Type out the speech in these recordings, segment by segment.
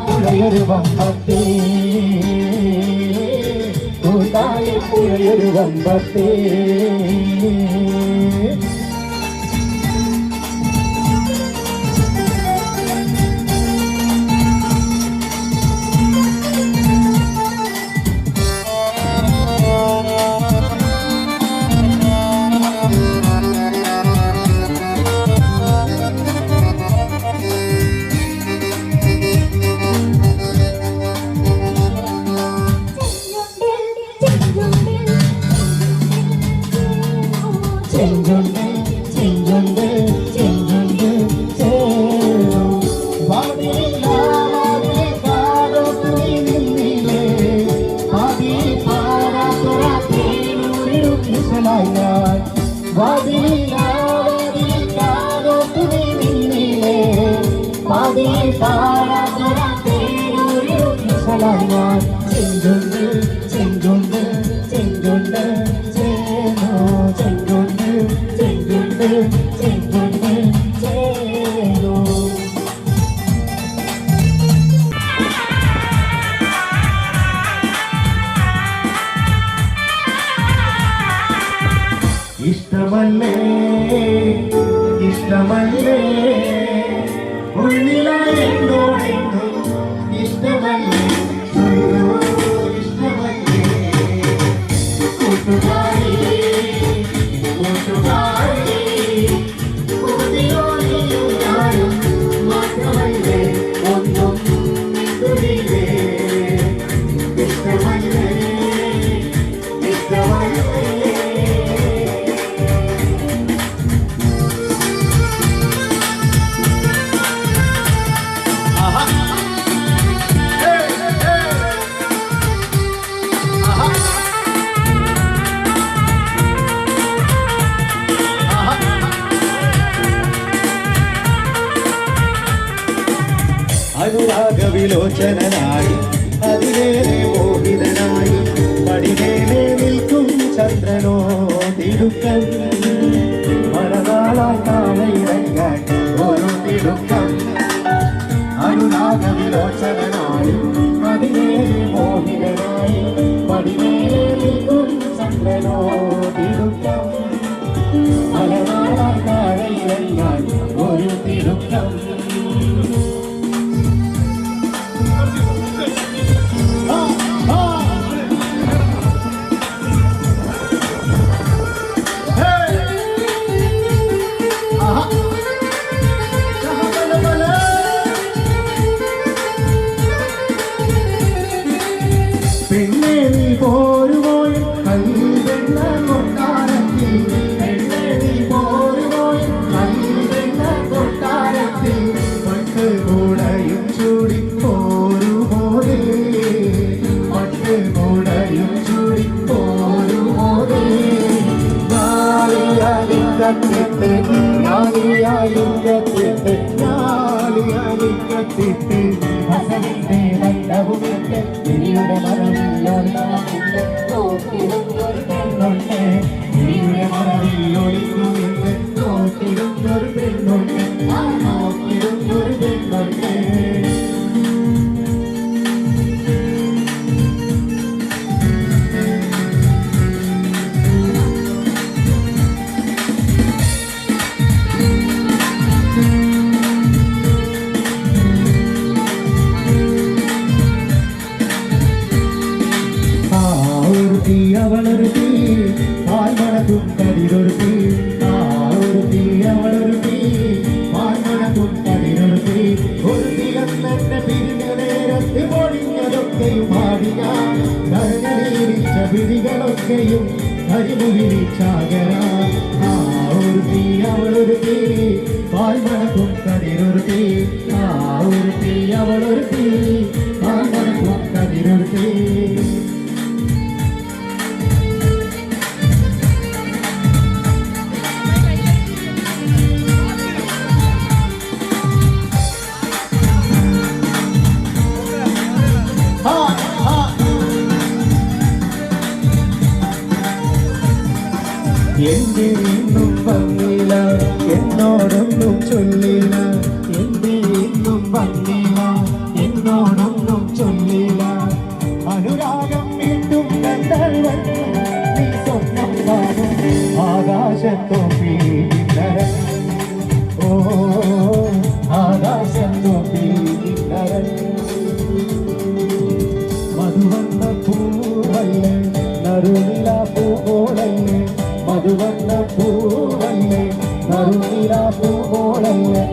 പുഴയൊരു വമ്പത്തേ കൂട്ടായി പുഴയൊരു വമ്പത്തേ ചെങ്കൊണ്ട് ചെങ്കൊണ്ട് ചെങ്കൊണ്ട് ചേനോ ചെങ്കൊണ്ട് ചെങ്കൊണ്ട് ചെങ്കൊണ്ട് ചേനോ ഇഷ്ടമല്ലേ ഇഷ്ടമല്ലേ ഉള്ളിലായെന്തോ ഇഷ്ടമല്ലേ അനുരാഗവിലോചനായി അതിലേറെ മോഹിതനായി പടിമേലെ നിൽക്കും ചന്ദ്രനോ തിടുക്കം മഴനാളായി താഴെയിറങ്ങാൻ ഒരു തിടുക്കം അനുരാഗവിലോചനായി അതിലേറെ മോഹിതനായി പടിമേലെ നിൽക്കും ചന്ദ്രനോ തിടുക്കം മഴനാളായി താഴെയിറങ്ങാൻ ഒരു തിടുക്കം അവളൊരുത്തി പാൽമണക്കും കതിരൊരുത്തി അവളൊരുത്തി പാൽമണക്കും കതിരൊരുത്തി ഒരു ദിവസത്തെ പിരിഞ്ഞ നേരത്ത് പൊടിഞ്ഞതൊക്കെയും ആടിയ നരനീരിച്ച പിടികളൊക്കെയും കരിമുകിരിച്ചാകര ഒരുത്തി അവളൊരുത്തി പാൽമണക്കും കതിരൊരുത്തി ഒരുത്തി അവളൊരുത്തി പാൽമണക്കും കതിരൊരുത്തി Yeah. പൂവല്ലേ നറുനിലാ പൂവോളല്ലേ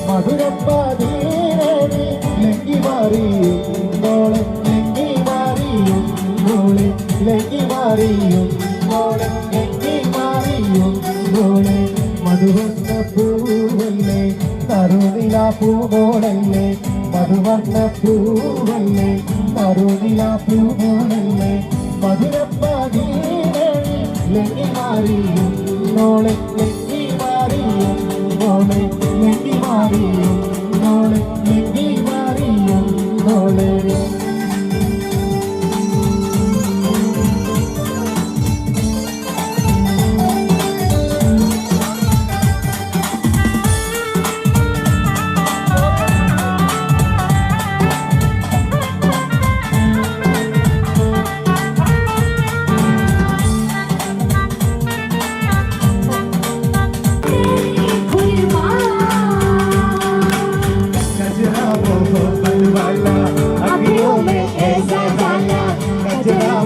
മധുരപ്പാതീരടി ലങ്കി മാറിയും മോളെ ലങ്കി മാറിയും മോളെ ലങ്കി മാറിയും മോളെ ലങ്കി മാറിയും മോളെ മധുവർണ്ണ പൂവല്ലേ നറുനിലാ പൂവോളല്ലേ മധുവർണ്ണ പൂവല്ലേ നറുനിലാ പൂവോളല്ലേ മധുരപ്പാതീരടി ലങ്കി മാറിയും മോളെ ലങ്കി മാറിയും മോളെ ലങ്കി മാറിയും മോളെ ലങ്കി മാറിയും മോളെ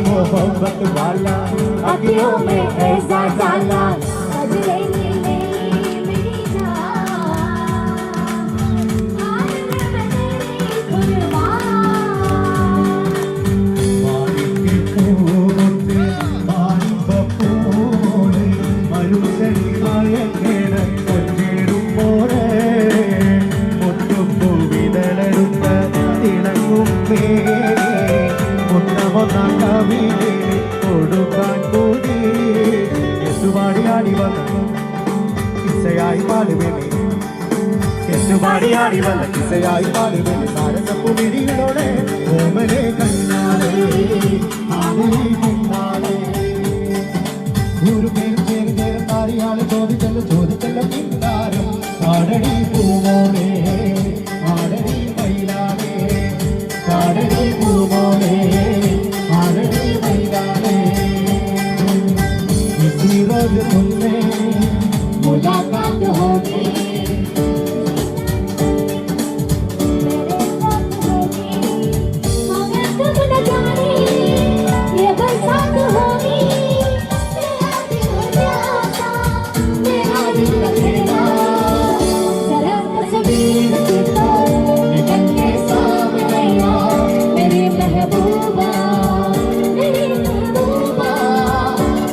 मोहब्बत वाला अखियों में ऐसा डाला अजले नीले मेरी जान आज मैं तेरी कुर्बान मारी के पूरे मारी बपूरे मरुसरी मायकेर കൊഞ്ചേരും പോലെ മുട്ടുപൂവിതളരുന്ന തിളങ്ങും കവിനെ കൊടുക്കാൻ കൂടി യേശുപാടിയാടി വന്നു കിസ്സയായി പാടുവേണി യേശുപാടിയാടി വന്ന കിസ്സയായി പാടുവേണി താരസപ്പുമിരികളോടെ ഓമനെ കണ്ണാളെ ആദിലി പിന്നാളെ ഒരു പേര് ചേർന്ന് താരിയാളെ ചോദിച്ചല്ല പിന്നാരം കാടടി പൂമോളെ ആടടി മയിലാളെ കാടടി പൂമോളെ तुमसे मुलाकात होगी मगर तुम न जाने ये बरसात होगी तेरा दिल जाता मेरा दिल लगेगा जरा तस्वीर देखो निकल के सामने आ मेरी महबूबा मेरी महबूबा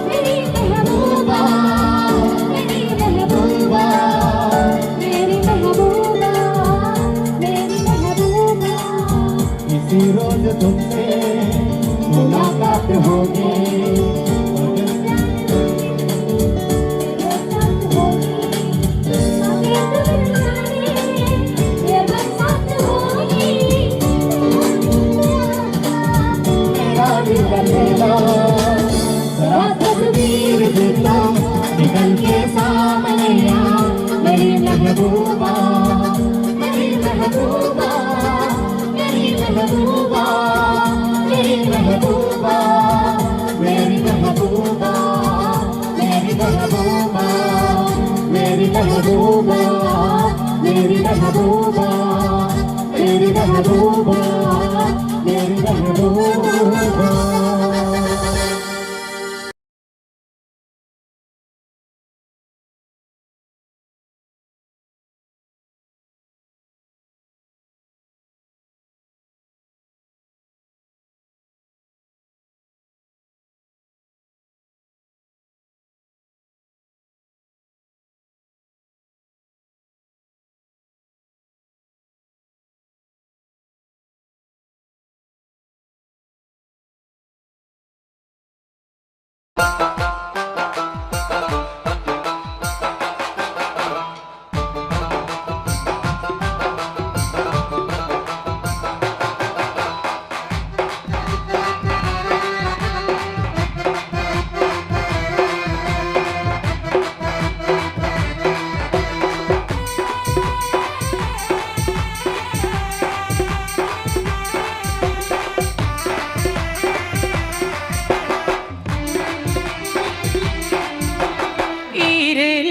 मेरी महबूबा मेरी महबूबा मेरी महबूबा मेरी महबूबा इसी रोज तुमसे मुलाकात होगी निकल के सामने आ मेरी महबूबा मेरी महबूबा मेरी महबूबा मेरी महबूबा मेरी महबूबा मेरी महबूबा मेरी महबूबा मेरी महबूबा मेरी महबूबा मेरी महबूबा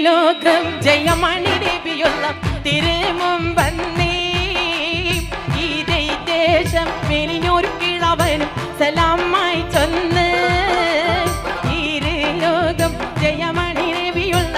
ലോകം ജയമണി രവിയുള്ള തിരുമുമ്പന്നേ ഈ ദേശം വെളിഞ്ഞൊരു കിളവനും സലാമായി ചൊന്ന് ഈ ലോകം ജയമണി രവിയുള്ള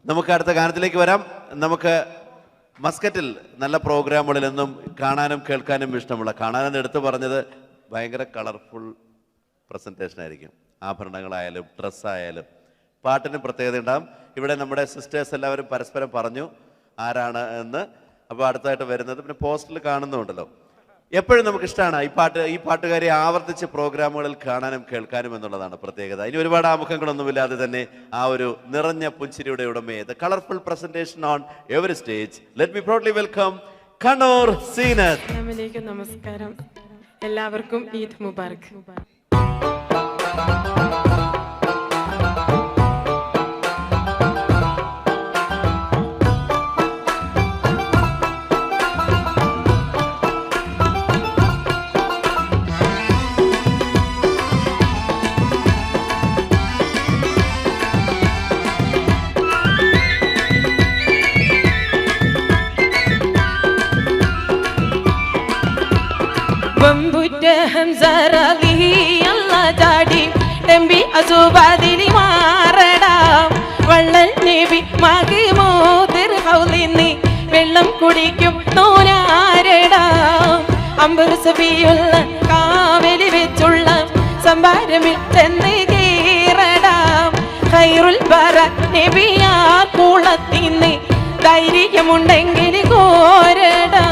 നമുക്ക് അടുത്ത ഗാനത്തിലേക്ക് വരാം. നമുക്ക് മസ്കറ്റിൽ നല്ല പ്രോഗ്രാമുകളിൽ നിന്നും കാണാനും കേൾക്കാനും ഇഷ്ടമുള്ള, കാണാനെന്ന് എടുത്തു പറഞ്ഞത് ഭയങ്കര കളർഫുൾ പ്രസൻറ്റേഷൻ ആയിരിക്കും. ആഭരണങ്ങളായാലും ഡ്രസ്സായാലും പാട്ടിന് പ്രത്യേകത ഉണ്ടാകും. ഇവിടെ നമ്മുടെ സിസ്റ്റേഴ്സ് എല്ലാവരും പരസ്പരം പറഞ്ഞു ആരാണ് എന്ന്. അപ്പോൾ അടുത്തായിട്ട് വരുന്നത് പിന്നെ പോസ്റ്ററിൽ കാണുന്നുണ്ടല്ലോ. എപ്പോഴും നമുക്ക് ഇഷ്ടമാണ് ഈ പാട്ടുകാരെ ആവർത്തിച്ച് പ്രോഗ്രാമുകളിൽ കാണാനും കേൾക്കാനും എന്നുള്ളതാണ് പ്രത്യേകത. ഇനി ഒരുപാട് ആമുഖങ്ങളൊന്നുമില്ലാതെ തന്നെ ആ ഒരു നിറഞ്ഞ പുഞ്ചിരിയുടെ ഉടമയെ, the colourful presentation on every stage, let me proudly welcome Kannur Seenath. അസ്സലാമു നമസ്കാരം. എല്ലാവർക്കും ഈദ് മുബാറക്. വെള്ളം കുടിക്കും നോനാരടാ, അമ്പർ സബിയുള്ള കാവലി വെച്ചുള്ള സംഭാരമിൽ ചെന്ന് കീറടാ. ഖൈറുൽ ബറ നബിയാ കുളത്തിന്ന് ധൈര്യമുണ്ടെങ്കിൽ കോരടാ.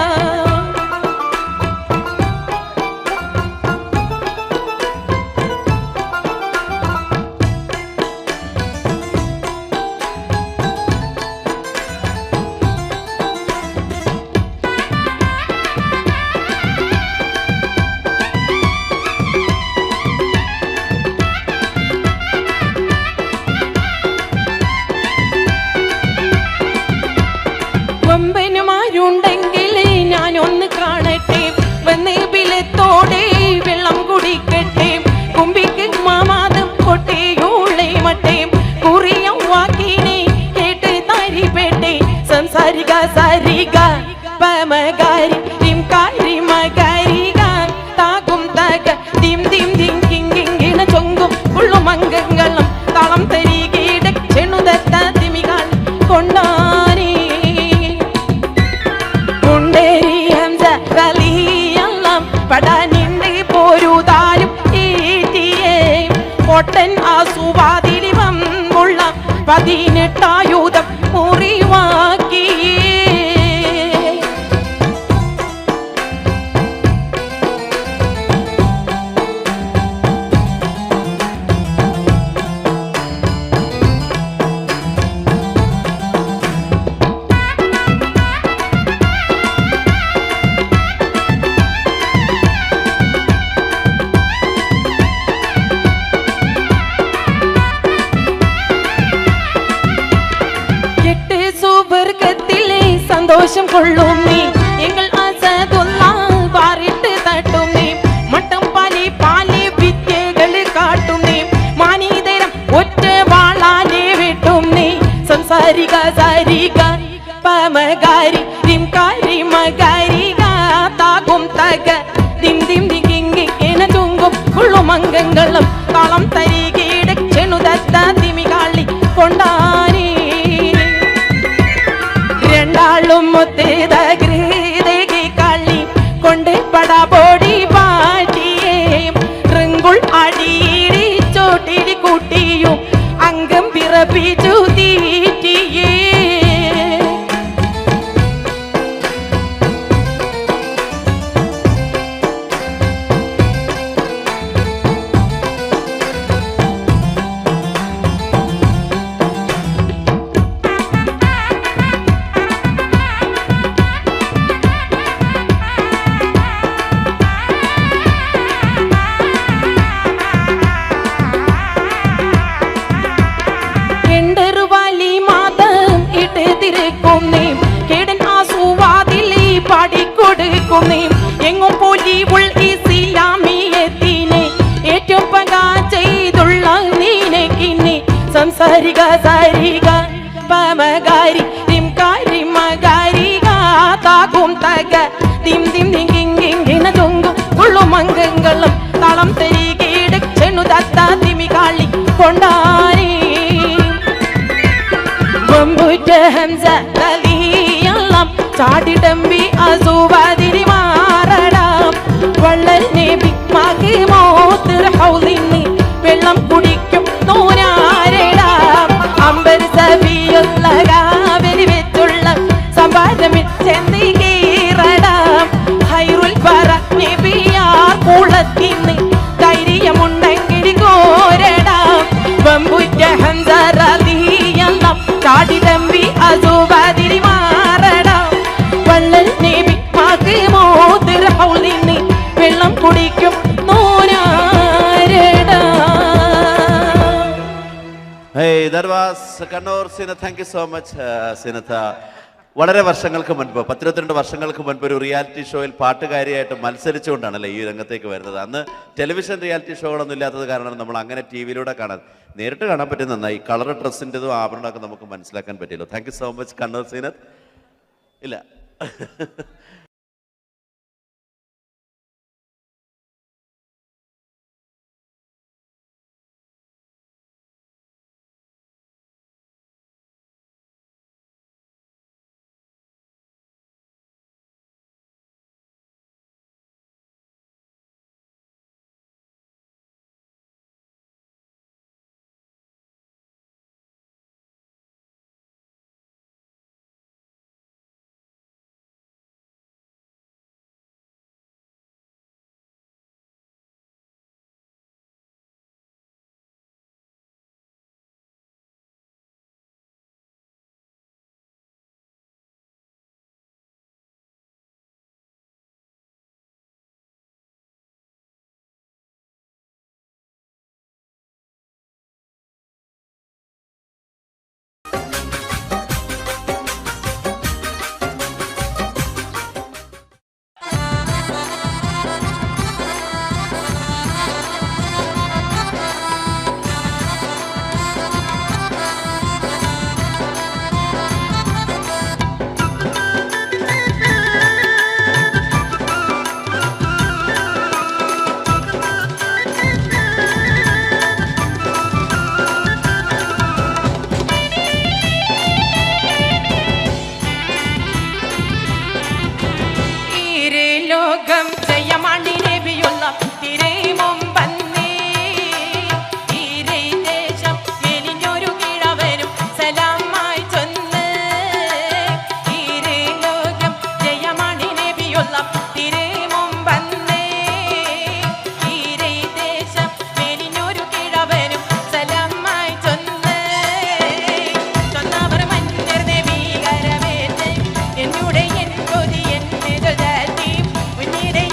കൊമ്പനുമാരുണ്ടെങ്കിൽ പോകുന്നേ എങ്ങും പൊലിവുൾ ഇസ്ലാമിയത്തിനെ ഏറ്റവും പകാ ചെയ്തുള്ള നീനക്കിന്നെ സംസാരിക സാരിക പമകാരി തിംകാരി മകാരിക താകും തക തിം തിം തിങ്കിങ്കിന തൊങ്കും ഉള്ളുമംഗങ്ങളും തളം തരികീട് ചെണ്ണു തത്ത തിമി കാളി കൊണ്ടാരി ബമ്പുറ്റ ഹംസ തലിയെല്ലാം ചാടിടമ്പി അസുവാതിരി മാറടാം വള്ളൽ നബി മാകി മോത്തിർ ഹൗലിന്നി വെള്ളം കുടിക്കും നോനാരടാം അമ്പർ സബിയുള്ള കാവലി വെച്ചുള്ള സംഭാരമിൽ ചെന്നി കീറടാം ഹൈറുൽ പറ നബിയാർ കുളത്തിന്ന് ധൈര്യമുണ്ടെങ്കിൽ കോരടാം ബമ്പുറ്റ ഹംസ റളിയല്ലാഹു ചാടിടമ്പി അസുവാതിരി മാറടാം വള്ളൽ നബി മാകി മോത്തിർ ഹൗലിന്നി വെള്ളം കുടിക്കും Hey, that was Kannur Sinath. Thank you so much, Sinatha. വളരെ വർഷങ്ങൾക്ക് മുൻപ് 12 വർഷങ്ങൾക്ക് മുൻപ് ഒരു റിയാലിറ്റി ഷോയിൽ പാട്ടുകാരിയായിട്ട് മത്സരിച്ചുകൊണ്ടാണല്ലേ ഈ രംഗത്തേക്ക് വരുന്നത്. അന്ന് ടെലിവിഷൻ റിയാലിറ്റി ഷോകളൊന്നും ഇല്ലാത്തത് കാരണം നമ്മൾ അങ്ങനെ ടി വിയിലൂടെ കാണാൻ നേരിട്ട് കാണാൻ പറ്റും. നന്നായി കളർ ഡ്രസ്സിൻ്റെതും ആഭരണമൊക്കെ നമുക്ക് മനസ്സിലാക്കാൻ പറ്റിയല്ലോ. Thank you so much Kannur Zeenath. ഇല്ല എന്നോട് എൻ കൊതി എന്നെ ജാതി മുന്നിടെ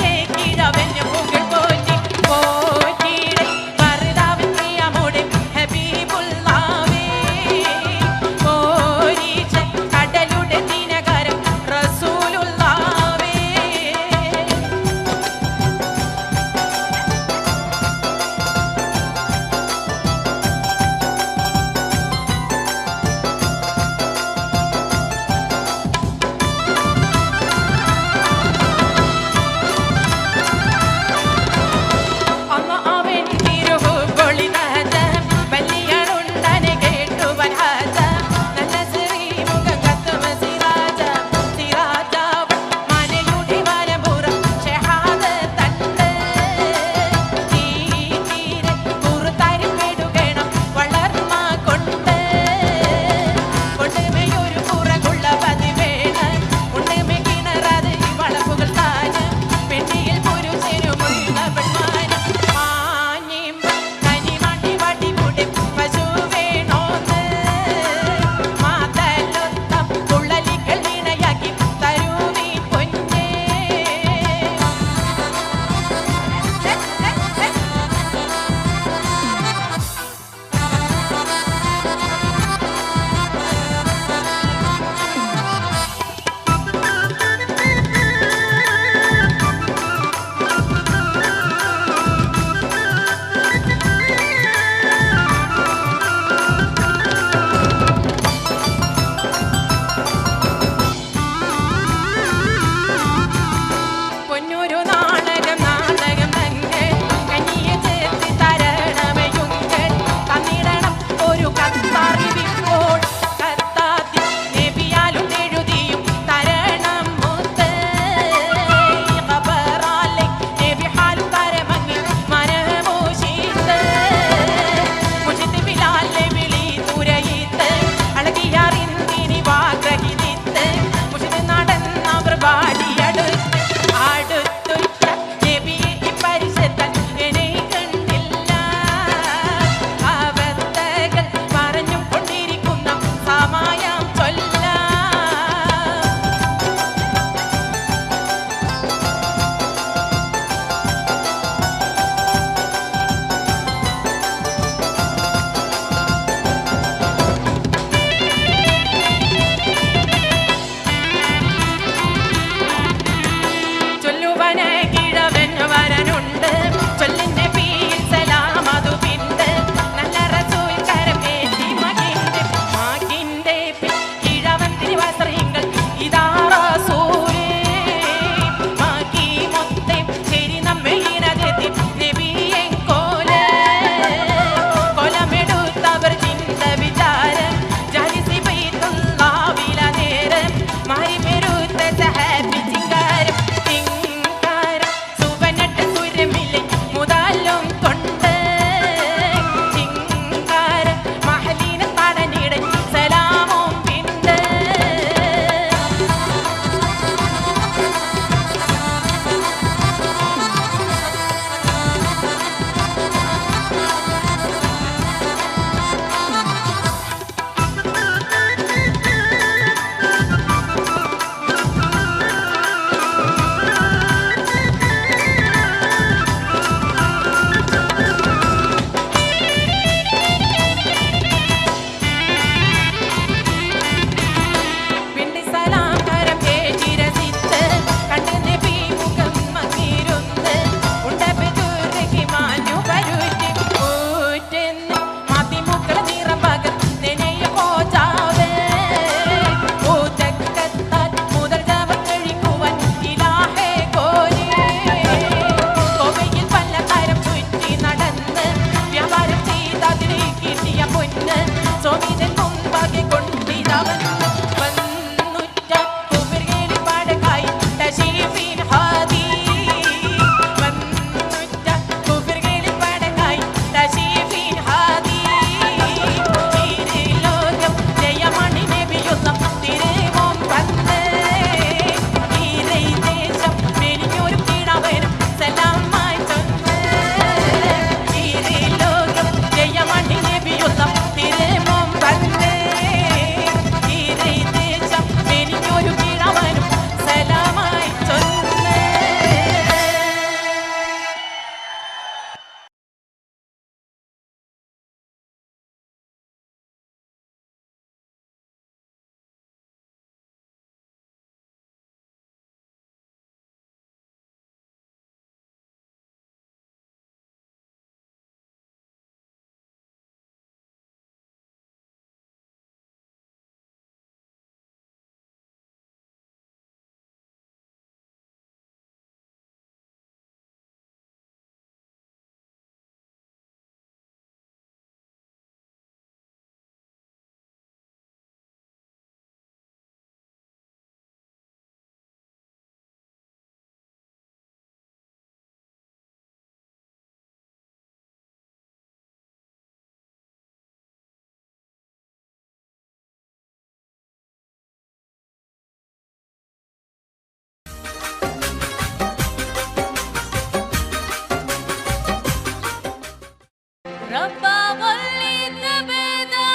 ربا وليت بدا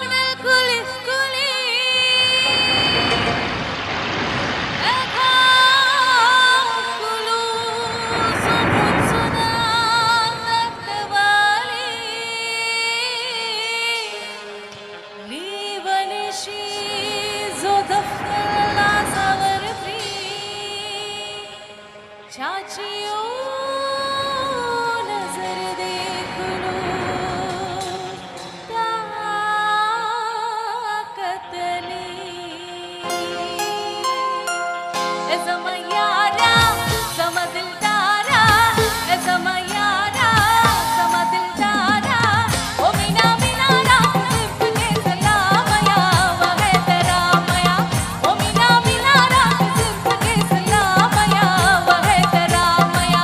من الكل كلي أكاو كلو سبت سنا نكتبالي لي بنشي زودفت لا صغر في चाचियों नजर देख लो ताकत नहीं ज़मायारा ज़मा दिलदारा ज़मायारा ज़मा दिलदारा ओ मीना मीनारा सिर्फ के सलामया वहे तेरा मया ओ मीना मीनारा सिर्फ के सलामया वहे तेरा मया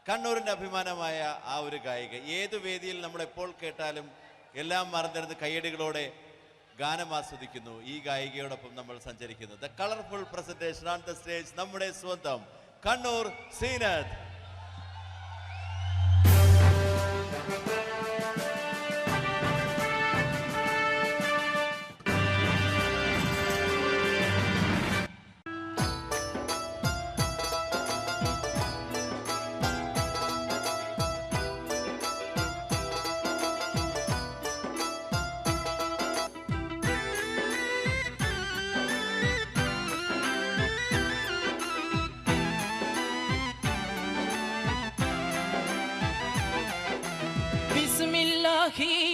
കണ്ണൂരിൻ്റെ അഭിമാനമായ ആ ഒരു ഗായിക. ഏത് വേദിയിൽ നമ്മൾ എപ്പോൾ കേട്ടാലും എല്ലാം മറന്നിരുന്ന് കയ്യടികളോടെ ഗാനം ആസ്വദിക്കുന്നു. ഈ ഗായികയോടൊപ്പം നമ്മൾ സഞ്ചരിക്കുന്നു. The colourful presentation on the stage, നമ്മുടെ സ്വന്തം കണ്ണൂർ സീനത്ത്.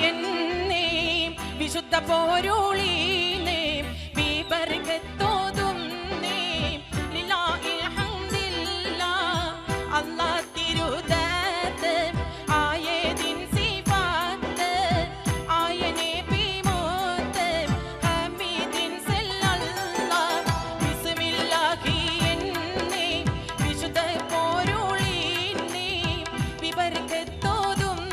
എന്നേ വിശുദ്ധ പോരുളീനേ ബിബർകത്തോതും നേ ലില്ലാഹി ഹംദില്ലാഹ് അല്ലാഹ് തിരുദാത്ത് ആയതിൻ സിഫാത്ത് ആയനെ ബിമോത്ത് ഹമീദിൻ സല്ലല്ലാഹ് ബിസ്മില്ലാഹി എന്നേ വിശുദ്ധ പോരുളീനേ ബിബർകത്തോതും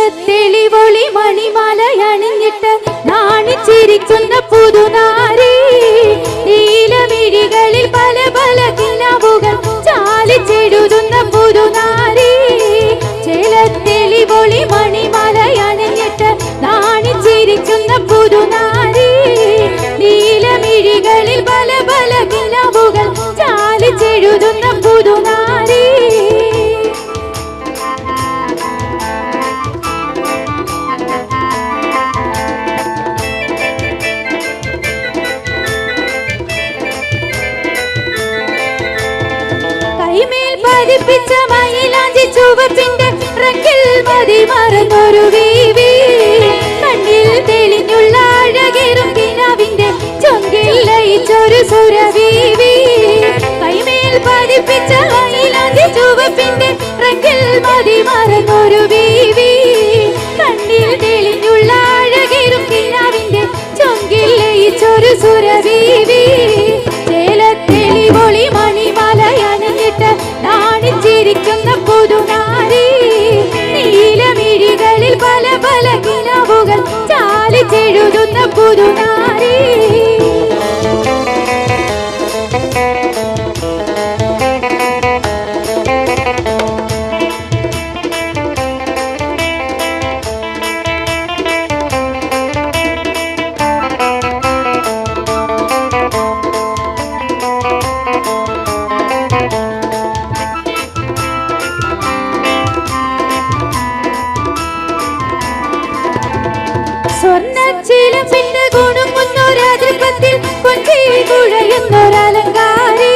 ചെലത്തെളിവൊളി മണിമലയണിഞ്ഞിട്ട് നാണിച്ചിരിക്കുന്ന പുതുനാരി നീലമിഴികളിൽ പല പല കിനാവുകൾ ചാലിച്ചെഴുതുന്ന പുതുനാരി ചെലത്തെളിവൊളി മണിമലയണിഞ്ഞിട്ട് നാണിച്ചിരിക്കുന്ന പുതുനാരി നീലമിഴികളിൽ പല പല കിനാവുകൾ ചാലിച്ചെഴുതുന്ന പുതുനാരി കൈമേൽ പതിപ്പിച്ച മയിലാഞ്ചി ചുവപ്പിന്റെ റങ്കിൽ മതി മറന്നൊരു വീവി കണ്ണിൽ തെളിഞ്ഞുള്ള അഴകേറും കിനാവിന്റെ ചൊങ്കിൽ ലയിച്ചൊരു സുരവീവി കൈമേൽ പതിപ്പിച്ച മയിലാഞ്ചി ചുവപ്പിന്റെ റങ്കിൽ മതി മറന്നൊരു വീവി കണ്ണിൽ തെളിഞ്ഞുള്ള അഴകേറും കിനാവിന്റെ ചൊങ്കിൽ ലയിച്ചൊരു സുരവീവി ചേലത്തെളിവൊളി മണിമലയണിഞ്ഞിട്ട് നാണിച്ചിരിക്കുന്ന പുതുനാരി നീലമിഴികളിൽ പല പല കിനാവുകൾ ചാലിച്ചെഴുതുന്ന പുതുനാരി സ്വർണ്ണച്ചിലമ്പിന്റെ ഗുണുങ്ങുന്നൊരതിർപ്പത്തിൽ കൊഞ്ചി കുഴയുന്നൊരലങ്കാരി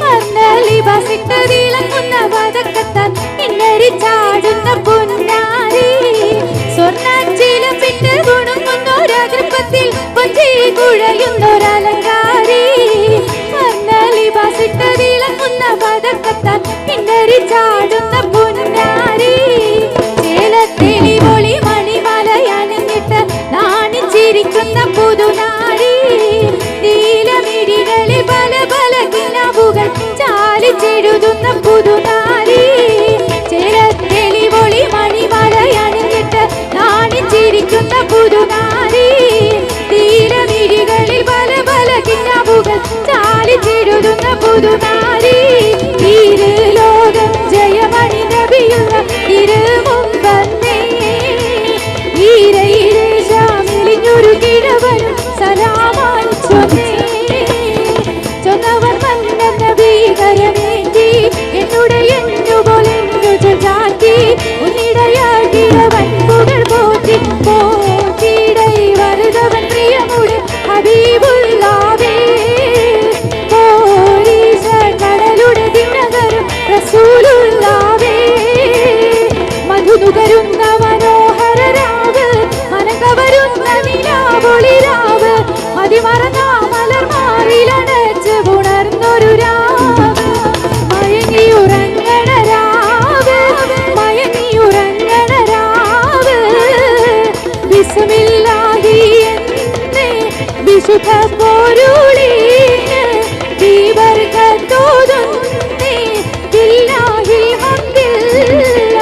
വർണ്ണലിബാസിട്ട് തിളങ്ങുന്ന വതക്കത്താൽ ഇന്നരി ചാടുന്ന പൊന്നാരി സ്വർണ്ണച്ചിലമ്പിന്റെ ഗുണുങ്ങുന്നൊരതിർപ്പത്തിൽ കൊഞ്ചി കുഴയുന്നൊരലങ്കാരി വർണ്ണലിബാസിട്ട് തിളങ്ങുന്ന വതക്കത്താൽ ഇന്നരി ചാടുന്ന പൊന്നാരി ചേലത്തെളിവൊളി മണിമലയണിഞ്ഞിട്ട് നാണിച്ചിരിക്കുന്ന പുതുനാരി നീലമിഴികളിൽ പല പല കിനാവുകൾ ചാലിച്ചെഴുതുന്ന പുതുനാരി ചേലത്തെളിവൊളി മണിമലയണിഞ്ഞിട്ട് നാണിച്ചിരിക്കുന്ന പുതുനാരി നീലമിഴികളിൽ പല പല കിനാവുകൾ ചാലിച്ചെഴുതുന്ന പുതുനാരി ഇരു ലോകം ജയമണി നബിയുള്ള ഇരുമുമ്പന്നേ ഈരയിലെ ശാമിലിഞ്ഞൊരു കിഴവനും സലാമായി ചൊന്നേ ചൊന്നവർ മന്നന്ന ഭീകരമേറ്റി എന്നുടെ എന്നുപോലെന്നു ചാറ്റി ഉന്നിടയാകിയവൻ പുകൾ പോറ്റി പോറ്റിടൈ വരുതവൻ പ്രിയമുടെ ഹബീബുല്ലാവേ പോരീശ കടലുടെ ദിനകരും റസൂലുള്ളാവേ മധുനുകരുന്ന മനോഹര രാവ് മനകവരുന്ന നിലാവൊളിരാവ് മതിമറന്ന മലർമാറിലണച്ച് ഉണർന്നൊരു രാവ് മയങ്ങിയുറങ്ങണ രാവ് മയങ്ങിയുറങ്ങണ രാവ് ബിസ്മില്ലാഹി എന്നേ വിശുദ്ധ പൊരുളിന് ദീപർക്കത്തോതുന്നേ ബില്ലാഹിൽ ഹംദില്ല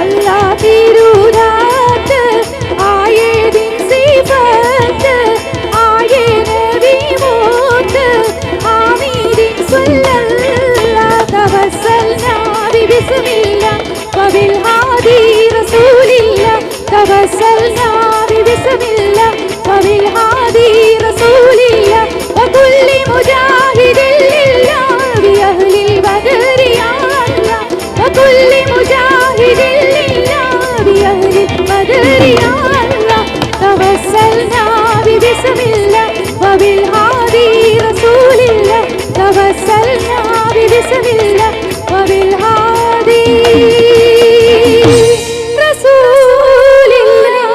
അല്ലാ തിരുദാത്ത് ആയേദിൻ സിഫത്ത് ആയേ നബി മൂത്ത് ആമീദിൻ സ്വല്ലല്ലാഹ് തവസ്സൽനാ ബിസ്മില്ലാഹ് വബിൽ ഹാദി റസൂലില്ലാഹ് തവസ്സൽനാ ബിസ്മില്ലാഹ് വബിൽ ഹാദി റസൂലില്ലാഹ് വകുല്ലി മുജാഹിദിൻ ലില്ലാഹ് ബിഅഹ്ലിൽ ബദരി യാ അല്ലാഹ് വകുല്ലി മുജാഹിദിൻ بأهل القدر يا الله توسلنا ببسم الله وبالهادي رسول الله توسلنا ببسم الله وبالهادي رسول الله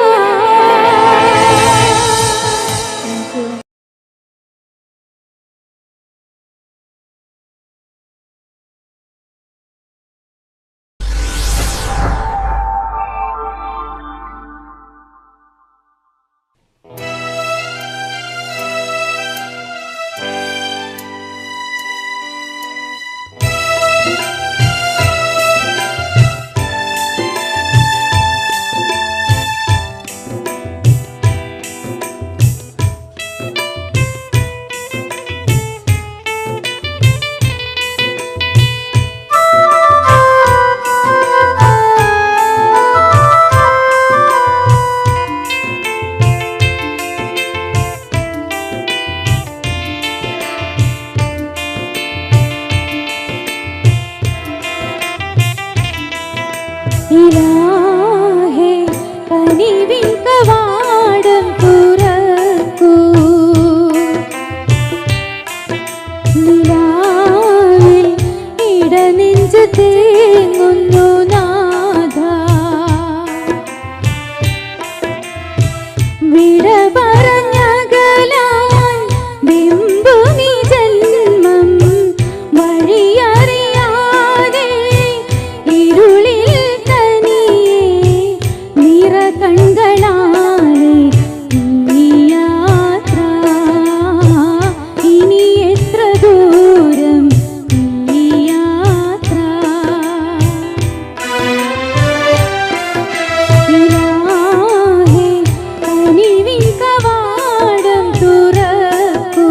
ഇലാഹേ കനിവിൻ കവാടം തുറക്കൂ. നിലാവിൽ ഇടനെഞ്ച് തേങ്ങുന്നു നാഥ. വിട പറഞ്ഞകലാൻ ബിംബുമി ജന്മം വഴിയറിയാതെ ഇരുളിൽ തനിയെ നിറകണ്ണുകളാലെ ഈ യാത്ര. ഇനി എത്ര ദൂരം ഈ യാത്ര. ഇലാഹേ കനിവിൻ കവാടം തുറക്കൂ.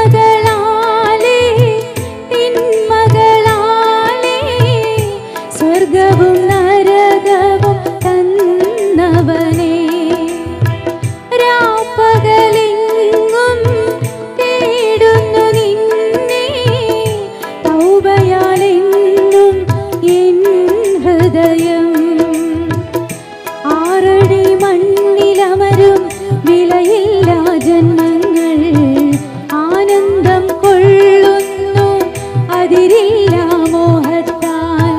നന്മകളാലേ തിന്മകളാലേ സ്വർഗവും നരകവും തന്നവനേ. രാപ്പകലെങ്ങും തേടുന്നു നിന്നെ. തൗബയാലെന്നും എൻ ഹൃദയം. ആറടി മണ്ണിലമരും വിലയില്ലാ ജന്മങ്ങൾ ആനന്ദം കൊള്ളുന്നു അതിരില്ലാ മോഹത്താൽ.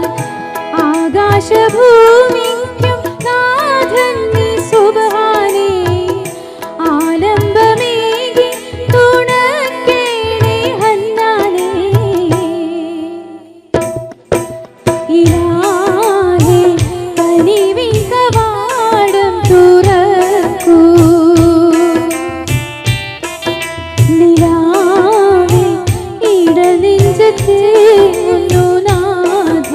ആകാശഭൂമിക്കും നാഥൻ നീ സുബ്ഹാനേ. ആലംബമേകി തുണക്കേണേ ഹന്നാനേ. ഇലാഹേ കനിവിൻ കവാടം തുറക്കൂ. നിലാവിൽ ഇടനെഞ്ച് തേങ്ങുന്നു നാഥ.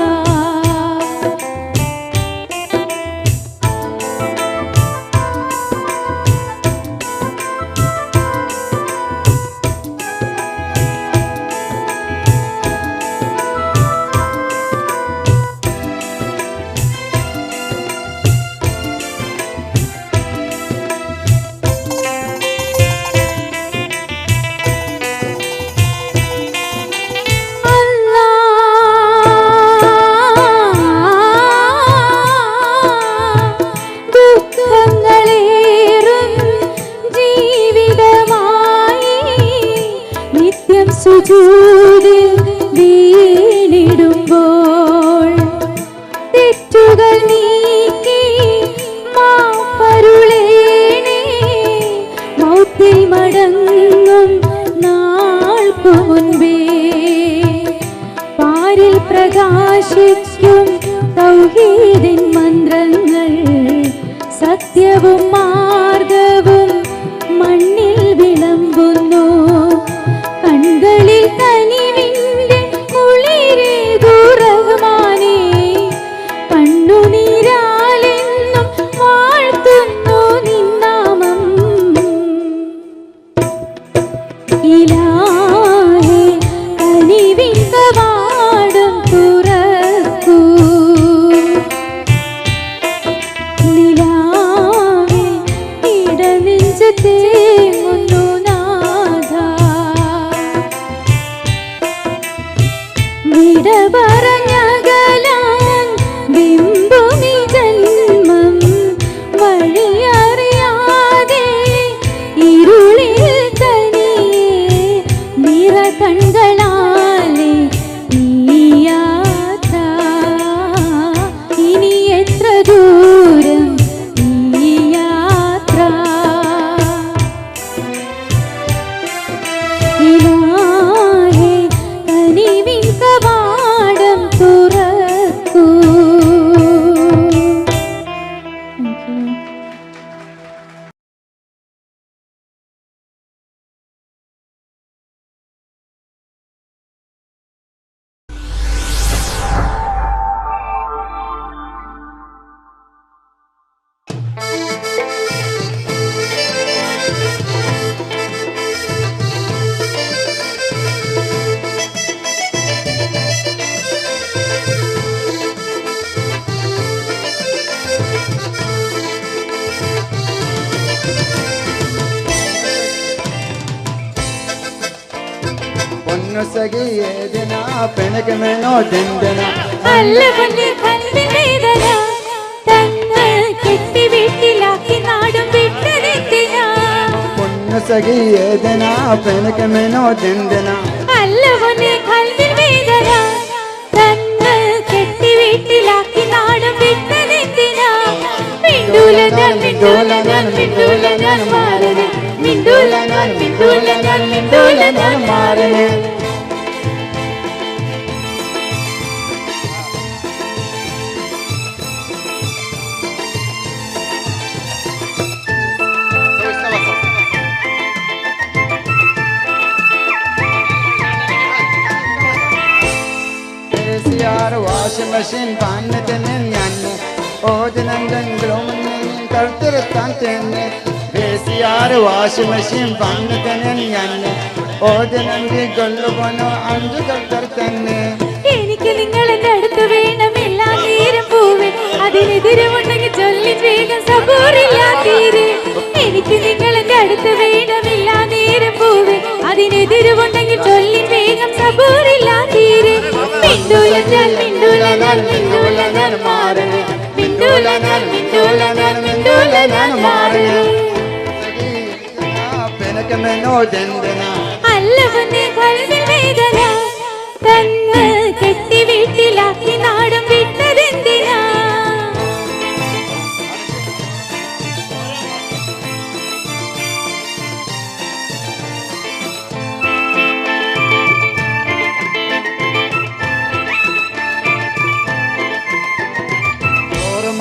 ദുഃഖങ്ങളേറും ജീവിതമായി നിത്യം സുജൂദിൽ വീണിടുമ്പോൾ തെറ്റുകൾ നീക്കി മാപ്പരുളേണേ. മൗത്തിൽ മടങ്ങും നാൾക്കു മുൻപേ പാരിൽ പ്രകാശിക്കും തൗഹീദിൻ മന്ത്രങ്ങൾ. സത്യവും മാർഗവും മണ്ണിൽ വിളമ്പുന്നു. കൺകളിൽ കനിവിന്റെ കുളിരേകൂ റഹ്മാനേ. കണ്ണുനീരാലെന്നും വാഴ്ത്തുന്നു നിന്നാമം. ഇലാഹേ കനിവിൻ കവാടം തുറക്കൂ. പൊന്നു സഖി ഏതിനാ പെനകമെന്നോ ദന്തന അല്ല പൊന്നെ കൽവിൻ വേദന തന്ന് കെട്ടി വീട്ടിലാക്കി നാടും വിട്ടതെന്തിനാ പൊന്നു സഖി ഏതിനാ പെനകമെന്നോ ദന്തന അല്ല പൊന്നെ കൽവിൻ വേദന തന്ന് കെട്ടി വീട്ടിലാക്കി നാടും വിട്ടതെന്തിനാ മിണ്ടൂല ഞാൻ മിണ്ടൂല ഞാൻ മിണ്ടൂല ഞാൻ മാറണേ മിണ്ടൂല ഞാൻ മിണ്ടൂല ഞാൻ മിണ്ടൂല ഞാൻ മാറണേ വാഷിംഗ് മെഷീൻ പാന്നതന്നെ ഞാൻ ഓജനങ്ങളും കർത്തിരുത്താൻ തന്നെ വാഷിംഗ് മെഷീൻ പാന്നതന്നെ ഞാൻ ഓജനങ്കി കൊള്ളുപോനോ അഞ്ചു കർത്തർ തന്നെ എനിക്ക് നിങ്ങളെന്റെ അടുത്ത് വേണം എല്ലാ നേരം പൂവേ അതിനെതിരുമുണ്ടെങ്കിൽ ചൊല്ലി വേഗം സബൂറില്ലാ തീരെ എനിക്ക് നിങ്ങളെന്റെ അടുത്ത് വേണം എല്ലാ നേരം പൂവേ അതിനെതിരുമുണ്ടെങ്കിൽ ചൊല്ലി വേഗം സബൂറില്ലാ തീരെ മിണ്ടൂല ഞാൻ മിണ്ടൂല ഞാൻ മിണ്ടൂല ഞാൻ മാറണേ മിണ്ടൂല ഞാൻ മിണ്ടൂല ഞാൻ മിണ്ടൂല ഞാൻ മാറണേ പെനകമെന്നോ ദന്തന അല്ല പൊന്നെ കൽവിൻ വേദന തന്ന് കെട്ടി വീട്ടിലാക്കി നാടും വിട്ടതെന്തിനാ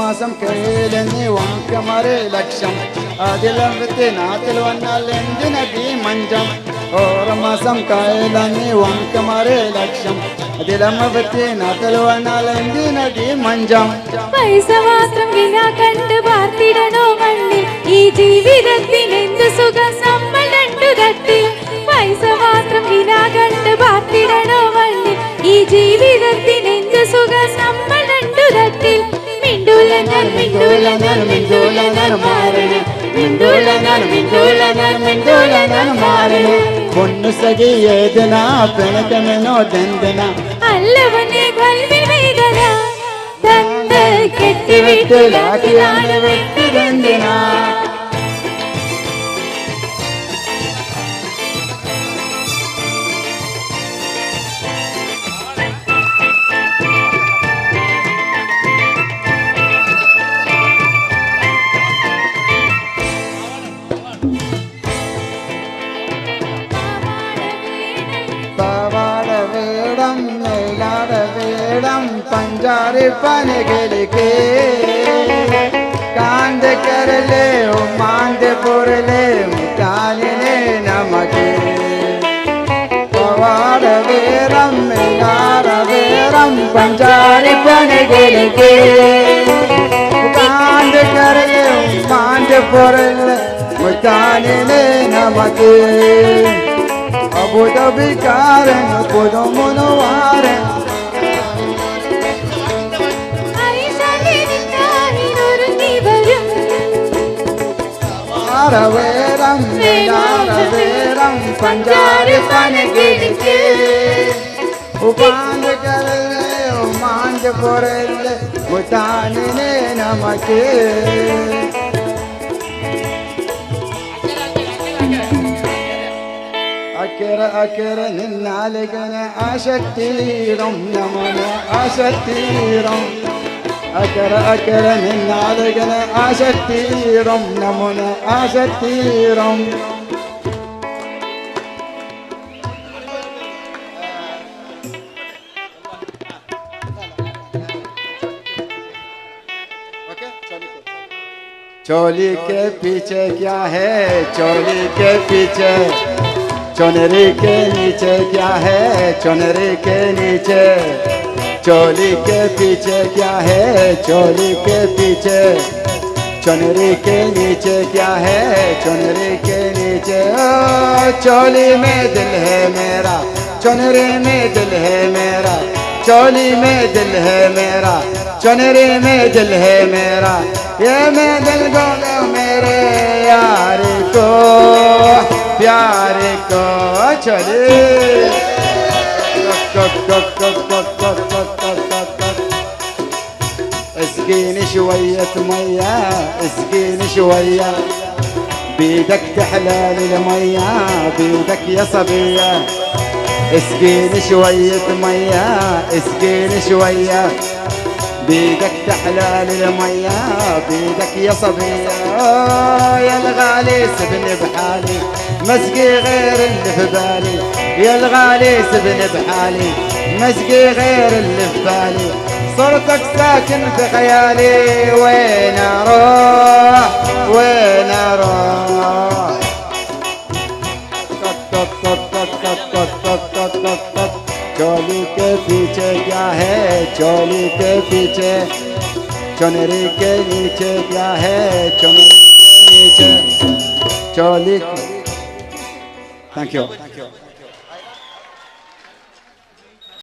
മാസം കയ്യിലെന്നി വാക്കമാരെ ലക്ഷം അതിലമ്പത്തി നാട്ടിൽ വന്നാൽ എന്തിനീ മഞ്ചം ഓരോ മാസം കയ്യിലെന്നി വാക്കമാരെ ലക്ഷം അതിലമ്പത്തി നാട്ടിൽ വന്നാൽ എന്തിനീ മഞ്ചം പൈസ മാത്രം വില കണ്ട് പാർത്തിടണോ മണ്ണിൽ ഈ ജീവിതത്തിന് എന്ത് സുഖം നമ്മൾ രണ്ടു തട്ടിൽ പൈസ മാത്രം വില കണ്ട് പാർത്തിടണോ മണ്ണിൽ ഈ ജീവിതത്തിന് എന്ത് സുഖം നമ്മൾ രണ്ടു തട്ടിൽ മിണ്ടൂല ഞാൻ മിണ്ടൂല ഞാൻ മിണ്ടൂല ഞാൻ മാറണേ മിണ്ടൂല ഞാൻ മിണ്ടൂല ഞാൻ മിണ്ടൂല ഞാൻ മാറണേ പൊന്നു സഖി ഏതിനാ പെനകമെന്നോ ദന്തന അല്ല പൊന്നെ കൽവിൻ വേദന തന്ന് കെട്ടി വീട്ടിലാക്കി നാടും വിട്ടതെന്തിനാ पंजारी पनगल के कांद कर ले मांद पुर ले मुटाने नमके Pawar verum malar verum Panjari पनगल के कांद कर ले मांद पुर ले मुटाने नमके अबू दबी कारन पुदो मनोवारन വേരം വേരം പഞ്ചാരി പനകിടിക്ക് ഉപാന്ത കരലെ ഉമാന്ത പൊരലെ മുതാനിനെ നമക്ക് അക്കര അക്കര നിന്നാലികന ആശക്തിയിടും നമന ആശക്തിയിടും അക്കര അക്കര നിന്നാലികന ആശക്തിയിടും നമന ആശക്തിയിടും चोली के पीछे क्या है चोली के पीछे चुनरी के नीचे क्या है चुनरी के नीचे चोली के पीछे क्या है चोली के पीछे चुनरी के नीचे क्या है चुनरी के नीचे ओ चोली में दिल है मेरा चुनरी में दिल है मेरा चोली में दिल है मेरा चुनरी में दिल है मेरा ये मैं दिल को मेरे यार को प्यारे को चोली اسقيني شوية مية اسقيني شوية بيدك تحلال المية بيدك يا صبية اسقيني شوية مية اسقيني شوية بيدك تحلال المية بيدك يا صبية يا الغالي سبني بحالي مسقي غير اللي في بالي يا الغالي سبني بحالي مسقي غير اللي في بالي صورتك ساكن في خيالي وين اروح وين اروح चोली के पीछे क्या है चोली के पीछे चुनरी के नीचे क्या है चुनरी के नीचे चोली थैंक यू